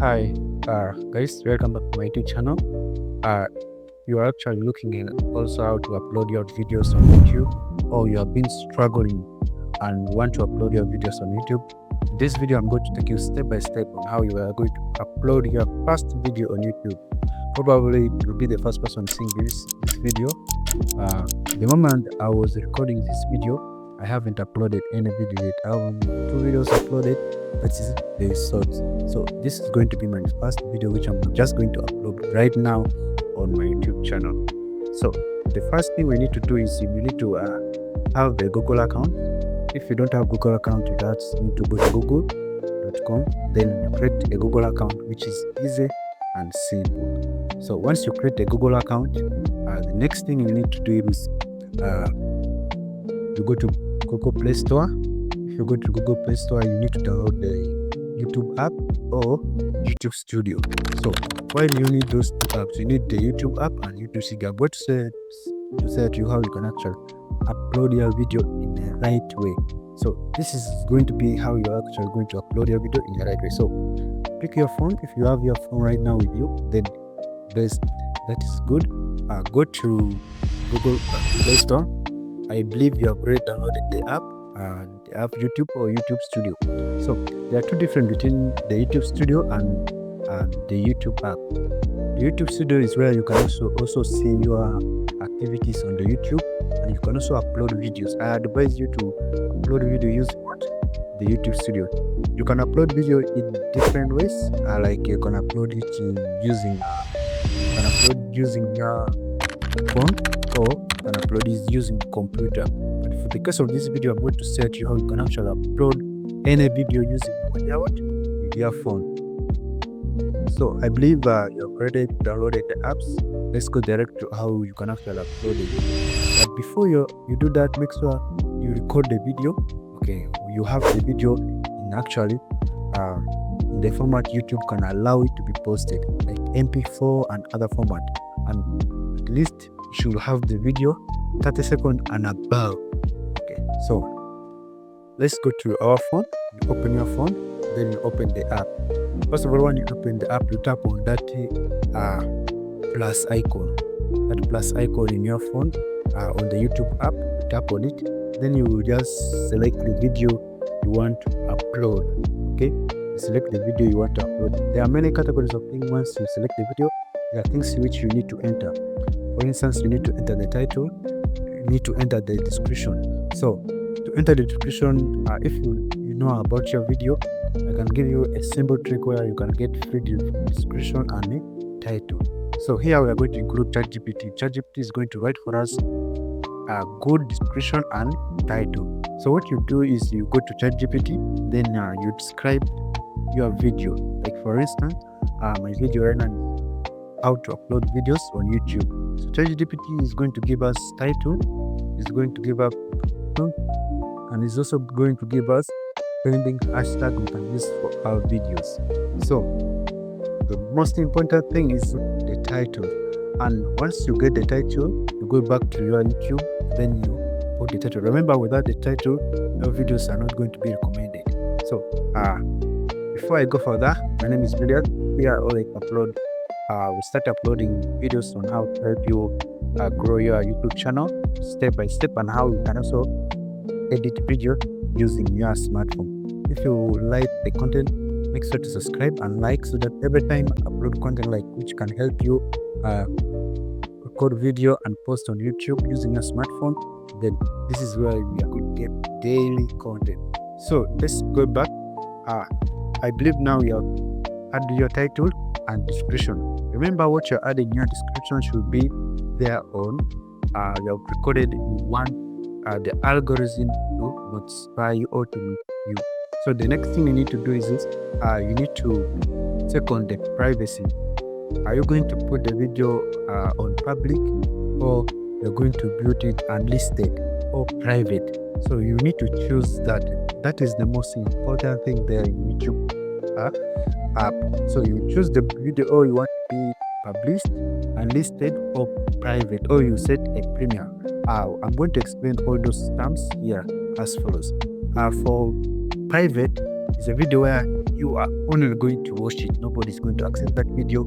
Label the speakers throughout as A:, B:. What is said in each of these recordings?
A: Hi, guys, welcome back to my YouTube channel. Uh, you are actually looking in also how to upload your videos on YouTube, or you have been struggling and want to upload your videos on YouTube. This video, I'm going to take you step by step on how you are going to upload your first video on YouTube. Probably you'll be the first person seeing this video. The moment I was recording this video, I haven't uploaded any video yet. I have two videos uploaded. That is the shorts. So this is going to be my first video, which I'm just going to upload right now on my YouTube channel. So the first thing we need to do is you need to have a Google account. If you don't have Google account, you just need to go to google.com, then create a Google account, which is easy and simple. So once you create a Google account, the next thing you need to do is you go to Google Play Store. If you go to Google Play Store, you need to download the YouTube app or YouTube Studio. So while you need those two apps, you need the YouTube app and YouTube Studio. I'm going to say to you how you can actually upload your video in the right way. So this is going to be how you're actually going to upload your video in the right way. So pick your phone. If you have your phone right now with you, then that is good. Go to Google Play Store. I believe you have already downloaded the app, and the app YouTube or YouTube Studio. So there are two different between the YouTube Studio and the YouTube app. The YouTube Studio is where you can also see your activities on the YouTube, and you can also upload videos. I advise you to upload video using what? The YouTube Studio. You can upload video in different ways. Like you can upload it using your phone, or you can upload it using computer. But for the case of this video, I'm going to say to you how you can actually upload any video using your phone. So I believe you have already downloaded the apps. Let's go direct to how you can actually upload it. But before you do that, make sure you record the video. Okay, you have the video in actually in the format YouTube can allow it to be posted, like MP4 and other format, and at least you should have the video 30 seconds and above. Okay, so let's go to our phone. You open your phone, then you open the app. First of all, when you open the app, you tap on that plus icon. That plus icon in your phone on the YouTube app, you tap on it. Then you will just select the video you want to upload. Okay, you select the video you want to upload. There are many categories of things. Once you select the video, there are things which you need to enter. For instance, you need to enter the title. You need to enter the description. So to enter the description, if you know about your video, I can give you a simple trick where you can get free description and a title. So here we are going to include ChatGPT. ChatGPT is going to write for us a good description and title. So what you do is you go to ChatGPT, then you describe your video. Like for instance, my video right now is how to upload videos on YouTube. So ChatGPT is going to give us title, is going to give us, and is also going to give us trending hashtag we can use for our videos. So the most important thing is the title. And once you get the title, you go back to your YouTube, then you put the title. Remember, without the title, your videos are not going to be recommended. So before I go further, my name is Billiard. We are all upload. We start uploading videos on how to help you grow your YouTube channel step by step, and how you can also edit video using your smartphone. If you like the content, make sure to subscribe and like, so that every time I upload content like which can help you record video and post on YouTube using your smartphone, then this is where we are going to get daily content. So let's go back. I believe now you have added your title and description. Remember, what you're adding in your description should be there on you have recorded the algorithm to notify you or to you. So the next thing you need to do is this. You need to check on the privacy. Are you going to put the video on public, or you're going to build it unlisted or private? So you need to choose that. That is the most important thing there in YouTube app. So you choose the video, or you want to be published, unlisted, or private, or you set a premium. I'm going to explain all those terms here as follows. For private, It's a video where you are only going to watch it. Nobody's going to access that video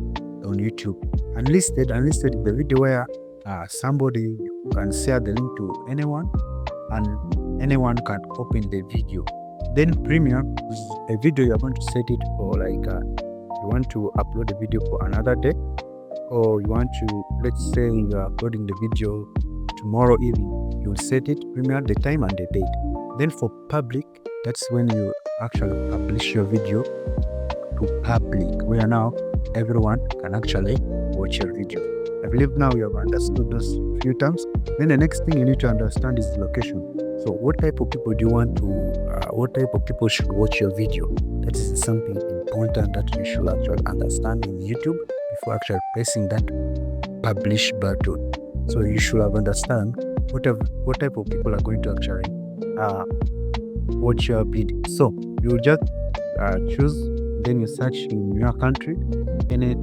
A: on YouTube. Unlisted is the video where somebody can share the link to anyone and anyone can open the video. Then premium is a video you're going to set it for, like you want to upload a video for another day, or you want to, let's say you're uploading the video tomorrow evening, you'll set it premium, the time and the date. Then for public, that's when you actually publish your video to public, where now everyone can actually watch your video. I believe now you have understood those few terms. Then the next thing you need to understand is the location. So what type of people do you want to, what type of people should watch your video? That is something important that you should actually understand in YouTube before actually pressing that publish button. So you should have understand what type of people are going to actually watch your video. So you just choose, then you search in your country, any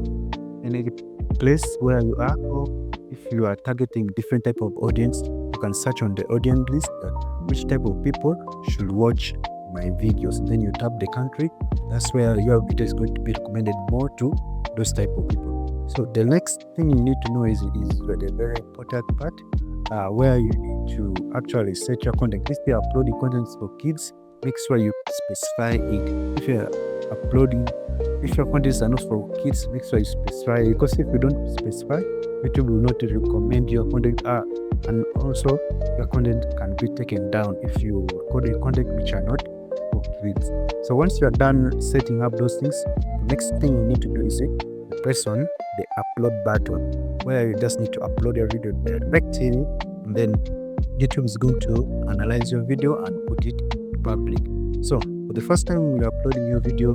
A: place where you are, or if you are targeting different type of audience, you can search on the audience list which type of people should watch my videos. Then you tap the country. That's where your video is going to be recommended more to those type of people. So the next thing you need to know is the very important part, where you need to actually set your content. If you're uploading content for kids, make sure you specify it. If your contents are not for kids, make sure you specify it, because if you don't specify, YouTube will not recommend your content, and also your content can be taken down if you record a content which are not for kids. So once you are done setting up those things, the next thing you need to do is press on the upload button, where you just need to upload your video directly, and then YouTube is going to analyze your video and put it public. So for the first time you're uploading your video,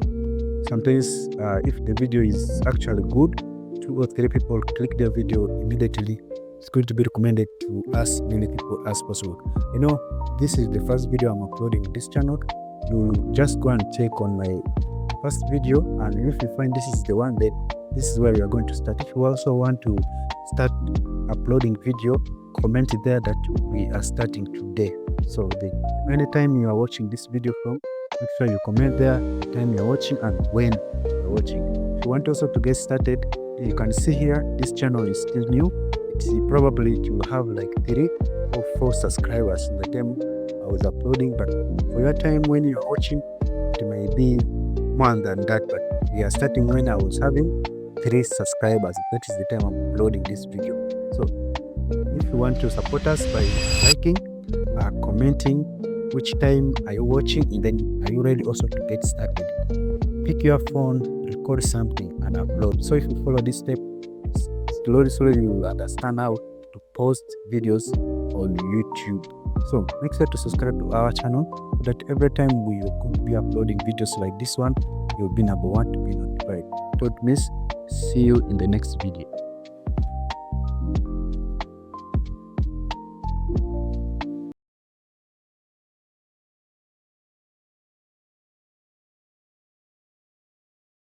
A: sometimes if the video is actually good, 2 or 3 people click the video immediately, it's going to be recommended to as many people as possible. You know, this is the first video I'm uploading on this channel. You just go and check on my first video, and if you find this is the one, then this is where you are going to start. If you also want to start uploading video, comment it there that we are starting today. So anytime you are watching this video from, make sure you comment there the time you're watching and when you're watching. If you want also to get started, you can see here this channel is still new. It will have like 3 or 4 subscribers in the time I was uploading, but for your time when you're watching, it may be more than that, but we are starting when I was having 3 subscribers. That is the time I'm uploading this video. So if you want to support us by liking, commenting which time are you watching, and then are you ready also to get started, pick your phone, record something and upload. So if you follow this step, slowly you will understand how to post videos on YouTube. So make sure to subscribe to our channel so that every time we are going to be uploading videos like this one, you'll be number 1 to be notified. Don't miss. See you in the next video.